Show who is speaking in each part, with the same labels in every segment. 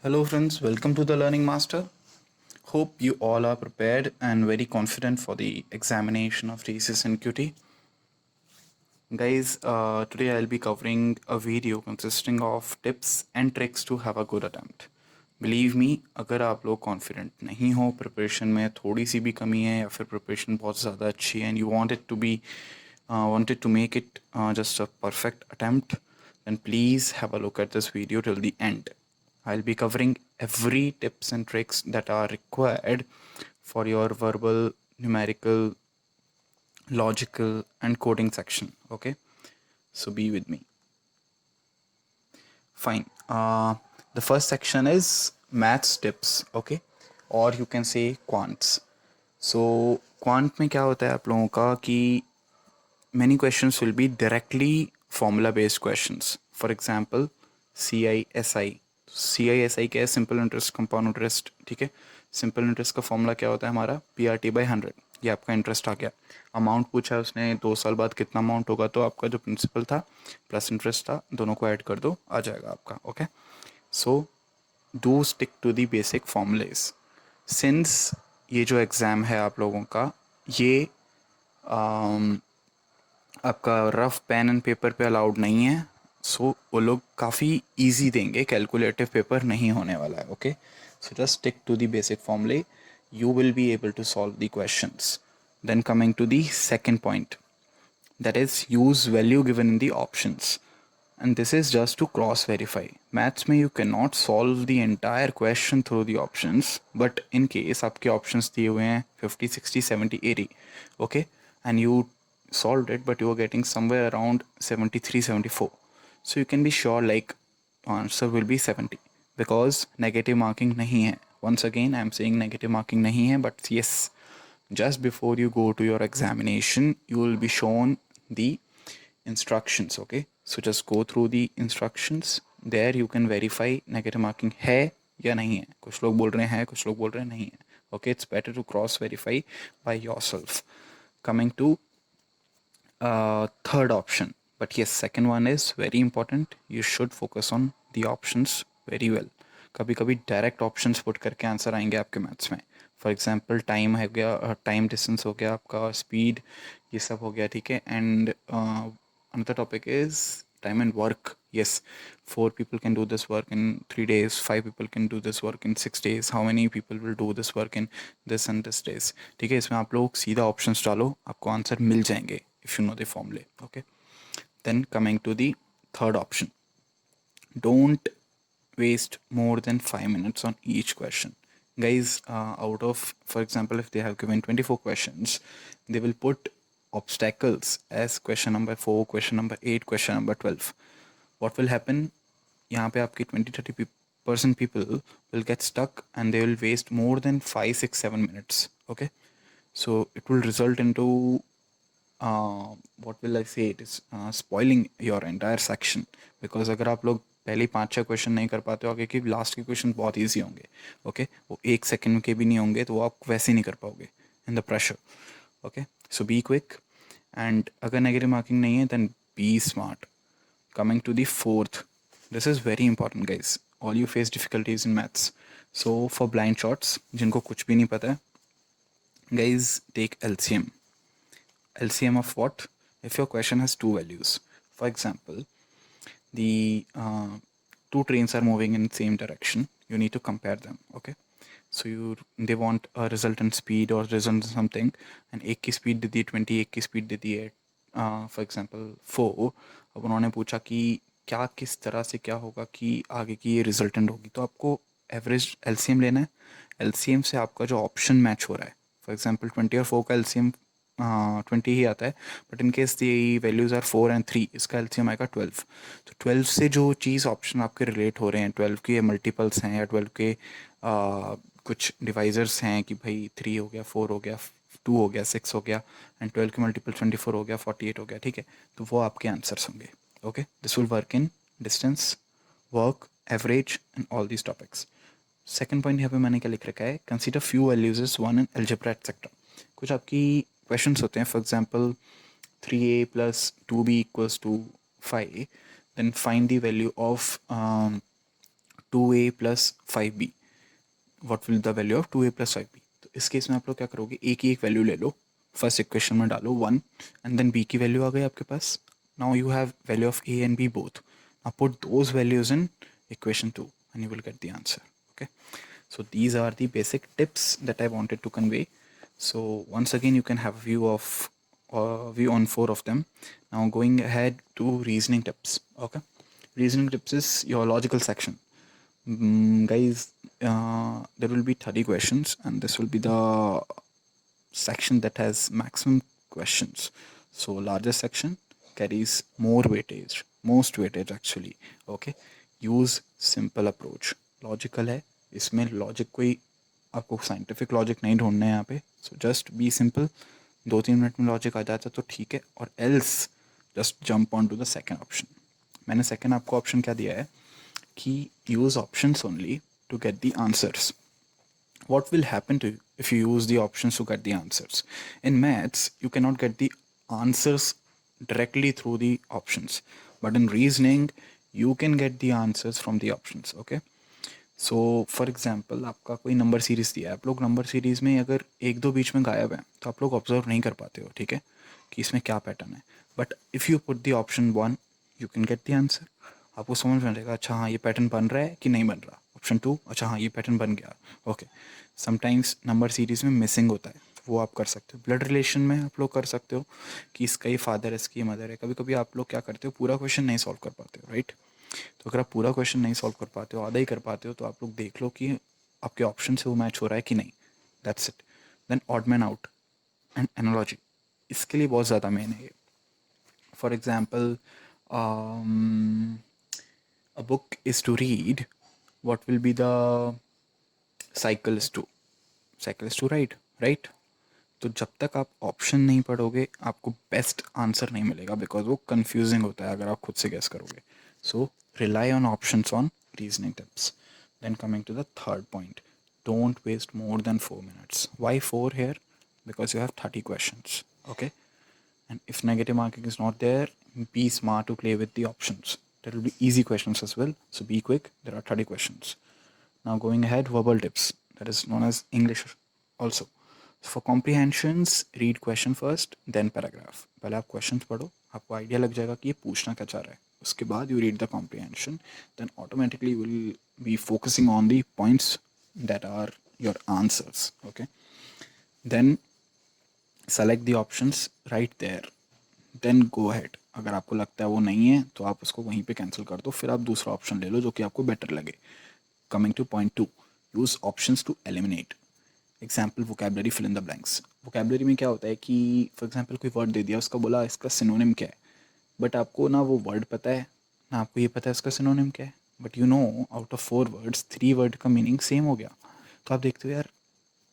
Speaker 1: Hello, friends. Welcome to the Learning Master. Hope you all are prepared and very confident for the examination of thesis and QT. Guys, today I'll be covering a video consisting of tips and tricks to have a good attempt. Believe me, अगर आप लोग confident नहीं हो, preparation में थोड़ी सी भी कमी है या फिर प्रिपरेशन बहुत ज़्यादा अच्छी है and you wanted to make it just a perfect attempt, then please have a look at this video till the end. I'll be covering every tips and tricks that are required for your verbal, numerical, logical, and coding section. Okay, so be with me. Fine. The first section is maths tips. Okay, or you can say quants. So quant में क्या होता है आप लोगों का कि many questions will be directly formula based questions. For example, CISI. CISI क्या है? Simple interest compound interest. ठीक है, सिंपल इंटरेस्ट का फॉर्मूला क्या होता है हमारा? PRT/100. ये आपका इंटरेस्ट आ गया. अमाउंट पूछा है उसने 2 साल बाद कितना अमाउंट होगा, तो आपका जो प्रिंसिपल था प्लस इंटरेस्ट था दोनों को ऐड कर दो, आ जाएगा आपका. Okay, so do stick to the basic formulae. Since ये जो एग्ज़ाम है आप लोगों का, ये आपका रफ पेन एंड पेपर पे अलाउड नहीं है. सो वो लोग काफ़ी इजी देंगे, कैलकुलेटिव पेपर नहीं होने वाला है. Okay, so just stick to the basic formulae, you will be able to solve the questions. Then coming to the second point, that is use value given in the options. And this is just to cross verify. Maths में you cannot solve the entire question through the options, but in case आपके options दिए हुए हैं 50, 60, 70, 80, okay, and you solved it but you are getting somewhere around 73, 74, so you can be sure like answer will be 70 because negative marking नहीं है. Once again I am saying negative marking नहीं है, but yes, just before you go to your examination you will be shown the instructions. Okay, so just go through the instructions. There you can verify negative marking है या नहीं है. कुछ लोग बोल रहे हैं, कुछ लोग बोल रहे हैं नहीं है. Okay, it's better to cross verify by yourself. Coming to third option, but yes, second one is very important. You should focus on the options very well. कभी कभी डायरेक्ट ऑप्शंस पुट करके आंसर आएंगे आपके maths में. For example time हो गया, time distance हो गया आपका, स्पीड, ये सब हो गया. ठीक है, and another topic is time and work. Yes, 4 people can do this work in 3 days, 5 people can do this work in 6 days. How many people will do this work in this and this days? ठीक है, इसमें आप लोग सीधा options डालो, आपको answer मिल जाएंगे if you know the formula. Okay, then coming to the third option, don't waste more than 5 minutes on each question. Guys, out of, for example, if they have given 24 questions, they will put obstacles as question number 4, question number 8, question number 12. What will happen? यहाँ पे आपकी 20-30% people will get stuck and they will waste more than 5, 6, 7 minutes. Okay, so it will result into what will I say, it is spoiling your entire section. Because अगर आप लोग पहले 5-6 question नहीं कर पाते हो, आगे कि लास्ट के क्वेश्चन बहुत ईजी होंगे. ओके, वो 1 सेकेंड के भी नहीं होंगे, तो वो आप वैसे ही नहीं कर पाओगे in the pressure. Okay, so be quick. And अगर नेगेटिव मार्किंग नहीं है then be smart. Coming to the fourth, this is very important guys. All you face difficulties in maths. So for blind shots जिनको कुछ भी नहीं पता है, guys, take LCM. LCM of what? If your question has two values, for example, the two trains are moving in same direction, you need to compare them. Okay, so they want a resultant speed or resultant something, and एक की speed दे दी 20, एक की speed दे दी है for example 4. अब उन्होंने पूछा कि क्या किस तरह से क्या होगा कि आगे की ये रिजल्टेंट होगी, तो आपको एवरेज LCM लेना है. LCM से आपका जो ऑप्शन मैच हो रहा है, फॉर एग्जांपल 20 और 4 का LCM 20 ही आता है, but in case the values are 4 and 3, इसका LCM आएगा 12. तो 12 से जो चीज़ ऑप्शन आपके रिलेट हो रहे हैं, 12 के मल्टीपल्स हैं या 12 के कुछ डिवाइजर्स हैं कि भाई 3 हो गया, 4 हो गया, 2 हो गया, 6 हो गया, एंड 12 के मल्टीपल 24 हो गया, 48 हो गया. ठीक है, तो वो आपके आंसर्स होंगे. Okay, this will work in distance, work, average and all these topics. Second point यहाँ पे मैंने क्या लिख रखा है, consider few values is one in algebra etcetera. कुछ आपकी क्वेश्चंस होते हैं, for example 3a + 2b = 5, then find the value of 2a plus 5b, what will the value of 2a plus 5b। तो इस केस में आप लोग क्या करोगे, a की एक वैल्यू ले लो, फर्स्ट इक्वेशन में डालो 1, एंड देन b की वैल्यू आ गई आपके पास। Now you have value of a and b both, now put those values in equation 2 and you will get the answer, okay? So these are the basic tips that I wanted to convey. So once again you can have a view on 4 of them. Now going ahead to reasoning tips, okay? Reasoning tips is your logical section. Guys, there will be 30 questions and this will be the section that has maximum questions. So largest section carries more weightage, most weightage actually, okay? Use simple approach, logical है, इसमें logic कोई आपको scientific logic नहीं ढूंढना है यहाँ पे, so just be simple, 2-3 minute में लॉजिक आ जाता तो ठीक है, और else just jump on to the second option. मैंने सेकेंड आपको ऑप्शन क्या दिया है कि use options only to get the answers. What will happen to you if you use the options to get the answers? In maths, you cannot get the answers directly through the options, but in reasoning, you can get the answers from the options, okay? So for example आपका कोई number series दिया है, आप लोग number series में अगर एक दो बीच में गायब है तो आप लोग ऑब्जर्व नहीं कर पाते हो, ठीक है, कि इसमें क्या पैटर्न है। But if you put the option 1, you can get the answer. आपको समझ में आएगा, अच्छा हाँ ये पैटर्न बन रहा है कि नहीं बन रहा। ऑप्शन 2, अच्छा हाँ ये पैटर्न बन गया, ओके। समटाइम्स नंबर सीरीज़ में मिसिंग होता है, वो आप कर सकते हो। ब्लड रिलेशन में आप लोग कर सकते हो कि इसका ही फादर है, इसकी मदर है। कभी कभी आप लोग क्या करते हो, पूरा क्वेश्चन नहीं सॉल्व कर पाते हो, राइट? तो अगर आप पूरा क्वेश्चन नहीं सॉल्व कर पाते हो, आधा ही कर पाते हो, तो आप लोग देख लो कि आपके ऑप्शन से वो मैच हो रहा है कि नहीं, that's it. Then odd man out and analogy, इसके लिए बहुत ज़्यादा मेन है ये। For example, a book is to read, what will be the cycle is to write, right? तो जब तक आप ऑप्शन नहीं पढ़ोगे आपको बेस्ट आंसर नहीं मिलेगा, बिकॉज वो कंफ्यूजिंग होता है अगर आप खुद से गेस करोगे। So rely on options on reasoning tips. Then coming to the third point, don't waste more than 4 minutes। Why 4 here? Because you have 30 questions, okay? And if negative marking is not there, be smart to play with the options. There will be easy questions as well, so be quick. There are 30 questions. Now going ahead, verbal tips, that is known as English also. For comprehensions, read question first, then paragraph. पहले आप questions पढ़ो, आपको idea लग जाएगा कि ये पूछना क्या चाह रहा है। उसके बाद you read the comprehension, then automatically you will be focusing on the points that are your answers, okay? Then select the options right there, then go ahead। अगर आपको लगता है वो नहीं है तो आप उसको वहीं पे कैंसिल कर दो, फिर आप दूसरा ऑप्शन ले लो जो कि आपको बेटर लगे। Coming to point 2, use options to eliminate. Example vocabulary, fill in the blanks. Vocabulary में क्या होता है कि फॉर एग्जाम्पल कोई वर्ड दे दिया, उसका बोला इसका सिनोनिम क्या है, बट आपको ना वो वर्ड पता है ना आपको ये पता है इसका सिनोनिम क्या है। But you know out of 4 words 3 word का मीनिंग सेम हो गया। तो आप देखते हो यार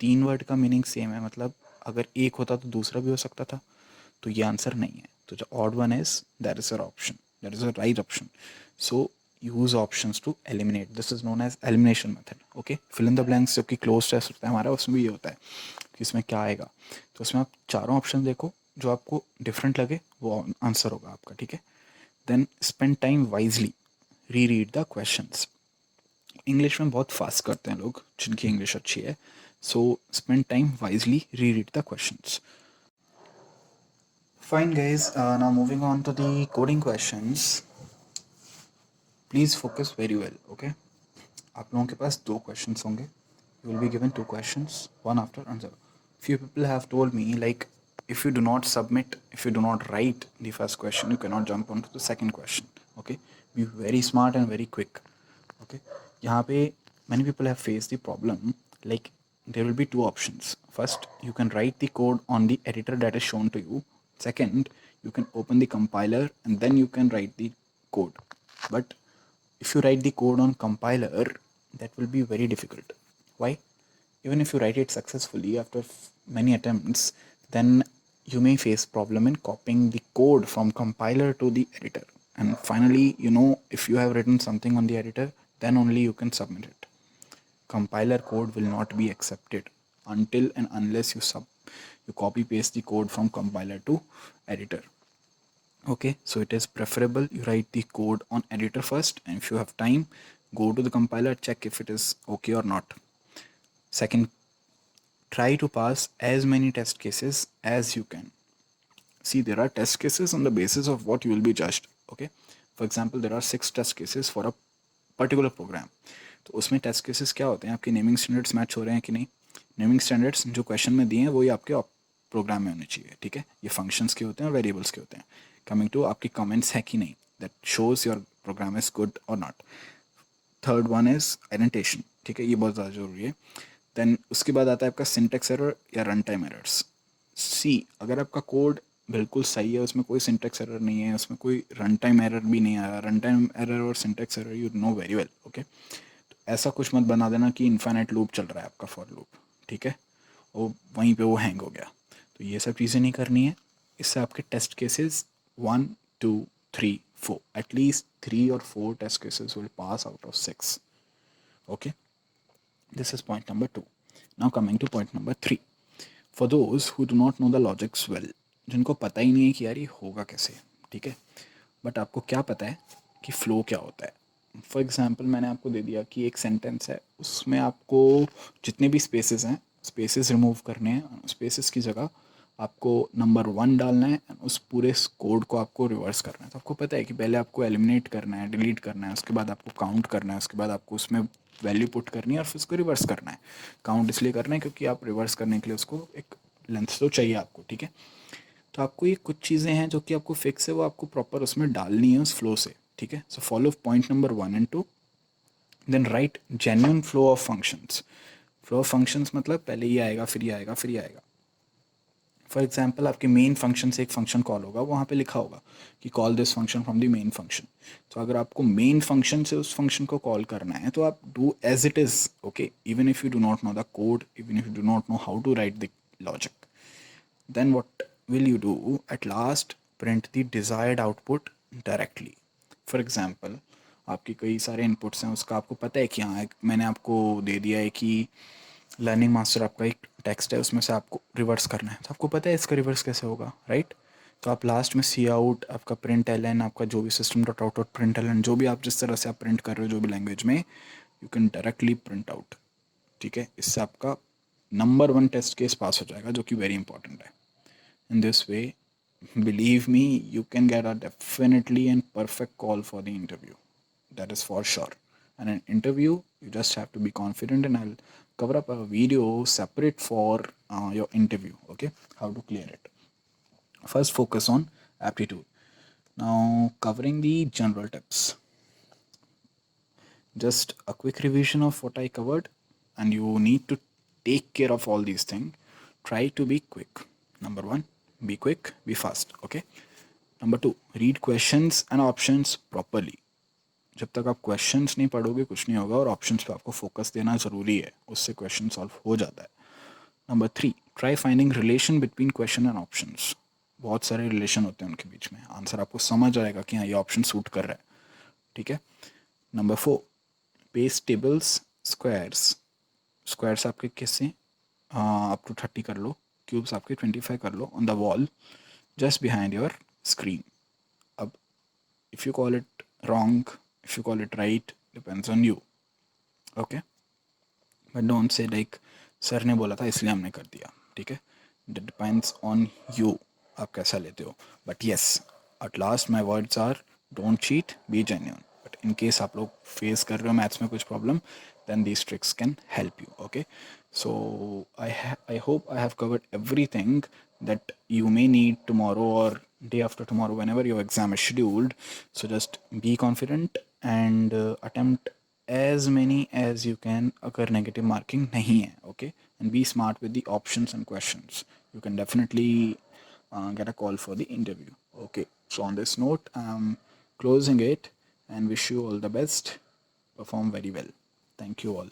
Speaker 1: 3 वर्ड का मीनिंग सेम है, मतलब अगर एक होता तो दूसरा भी हो सकता था, तो ये आंसर नहीं है। तो जो odd one is, that is your option, that is the right option. So use options to eliminate, this is known as elimination method, okay? Fill in the blanks जो कि क्लोज टेस्ट होता है हमारा, उसमें भी ये होता है कि इसमें क्या आएगा। तो उसमें आप चारों ऑप्शन देखो, जो आपको डिफरेंट लगे वो आंसर होगा आपका, ठीक है? Then spend time wisely, re read the questions. English में बहुत फास्ट करते हैं लोग जिनकी इंग्लिश अच्छी है, so spend time wisely, re read the questions. Fine guys, now moving on to the coding questions. Please focus very well, okay? आप लोगों के पास 2 questions होंगे. You will be given 2 questions, one after another. Few people have told me like if you do not submit, if you do not write the first question, you cannot jump onto the second question, okay? Be very smart and very quick, okay? यहाँ पे many people have faced the problem like there will be 2 options. First, you can write the code on the editor that is shown to you. Second, you can open the compiler and then you can write the code. But if you write the code on compiler, that will be very difficult. Why? Even if you write it successfully after many attempts, then you may face problem in copying the code from compiler to the editor. And finally, you know, if you have written something on the editor, then only you can submit it. Compiler code will not be accepted until and unless you copy paste the code from compiler to editor. Okay, so it is preferable you write the code on editor first, and if you have time, go to the compiler, check if it is okay or not. Second, try to pass as many test cases as you can. See, there are test cases on the basis of what you will be judged. Okay, for example, there are 6 test cases for a particular program. तो उसमें test cases क्या होते हैं, आपके naming standards match हो रहे हैं कि नहीं. नेमिंग स्टैंडर्ड्स जो क्वेश्चन में दिए हैं वही आपके प्रोग्राम में होने चाहिए. ठीक है, ये फंक्शंस के होते हैं और वेरिएबल्स के होते हैं. कमिंग टू आपकी कमेंट्स है कि नहीं, that shows your program is good or not. Third one is indentation. ठीक है, ये बहुत ज़्यादा जरूरी है. देन उसके बाद आता है आपका सिंटेक्स एरर या रन टाइम एरर्स. सी, अगर आपका कोड बिल्कुल सही है, उसमें कोई सिंटेक्स एरर नहीं है, उसमें कोई रन टाइम एरर भी नहीं आया, रन टाइम एरर और syntax error you know very well. Okay, तो ऐसा कुछ मत बना देना कि इन्फाइनाइट लूप चल रहा है आपका फॉर लूप. ठीक है, वो वहीं पे वो हैंग हो गया. तो ये सब चीज़ें नहीं करनी है. इससे आपके टेस्ट केसेस 1 2 3 4 एटलीस्ट 3 और 4 test cases will pass out of 6. Okay, this is point number 2. Now coming to point number 3. For those who do not know the logics well, जिनको पता ही नहीं है कि यार ये होगा कैसे. ठीक है, बट आपको क्या पता है कि फ्लो क्या होता है. फॉर एग्जाम्पल, मैंने आपको दे दिया कि एक सेंटेंस है, उसमें आपको जितने भी स्पेसेस हैं स्पेसेस रिमूव करने हैं. स्पेसेस की जगह आपको नंबर 1 डालना है, उस पूरे कोड को आपको रिवर्स करना है. तो आपको पता है कि पहले आपको एलिमिनेट करना है, डिलीट करना है, उसके बाद आपको काउंट करना है, उसके बाद आपको उसमें वैल्यू पुट करनी है और फिर उसको रिवर्स करना है. काउंट इसलिए करना है क्योंकि आप रिवर्स करने के लिए उसको एक लेंथ तो चाहिए आपको. ठीक है, तो आपको ये कुछ चीज़ें हैं जो कि आपको फिक्स है, वो आपको प्रॉपर उसमें डालनी है उस फ्लो से. ठीक है, so follow point number 1 and 2. Then write genuine flow of functions. Flow of functions मतलब पहले ये आएगा, फिर ये आएगा, फिर ये आएगा. फॉर एग्जाम्पल, आपके मेन फंक्शन से एक फंक्शन कॉल होगा, वहाँ पे लिखा होगा कि call this function from the main function. तो अगर आपको मेन फंक्शन से उस फंक्शन को कॉल करना है तो आप do as it is. Okay, even if you do not know the code, even if you do not know how to write the logic, then what will you do at last? Print the desired output directly. For example, आपके कई सारे inputs हैं, उसका आपको पता है कि हाँ, मैंने आपको दे दिया है कि लर्निंग मास्टर आपका एक टेक्स्ट है, उसमें से आपको रिवर्स करना है. तो आपको पता है इसका रिवर्स कैसे होगा, राइट. तो आप लास्ट में सी आउट, आपका प्रिंट एल एन, आपका जो भी system dot out dot print l n, जो भी आप जिस तरह से आप प्रिंट कर रहे हो जो भी लैंग्वेज में, you can directly print out. ठीक है, इससे आपका नंबर 1 टेस्ट केस पास हो जाएगा, जो कि वेरी इंपॉर्टेंट है. In this way, believe me, you can get a definitely and perfect call for the interview. That is for sure. And an interview, you just have to be confident, and I'll cover up a video separate for your interview. Okay, how to clear it. First, focus on aptitude. Now, covering the general tips. Just a quick revision of what I covered, and you need to take care of all these things. Try to be quick. Number 1, be quick, be fast. Okay. Number 2, read questions and options properly. जब तक आप questions नहीं पढ़ोगे कुछ नहीं होगा, और options पे आपको फोकस देना ज़रूरी है, उससे क्वेश्चन सॉल्व हो जाता है. Number 3, try finding relation between question and options. बहुत सारे रिलेशन होते हैं उनके बीच में, आंसर आपको समझ आएगा कि हाँ ये ऑप्शन सूट कर रहा है. ठीक है. Number 4, base tables, squares. Squares आपके किससे अप टू 30 कर लो, क्यूब्स आपके 25 कर लो on the wall just behind your screen. अब if you call it wrong, if you call it right, depends on you. Okay, but don't say like sir ने बोला था इसलिए हमने कर दिया. ठीक है, इट डिपेंड्स ऑन यू, आप कैसा लेते हो. But yes, at last my words are don't cheat, be genuine. But in case आप लोग फेस कर रहे हो मैथ्स में कुछ problem, then these tricks can help you. Okay, so I hope I have covered everything that you may need tomorrow or day after tomorrow, whenever your exam is scheduled. So just be confident and attempt as many as you can. अगर negative marking नहीं है, okay, and be smart with the options and questions. You can definitely get a call for the interview. Okay, so on this note, I'm closing it and wish you all the best. Perform very well. Thank you all.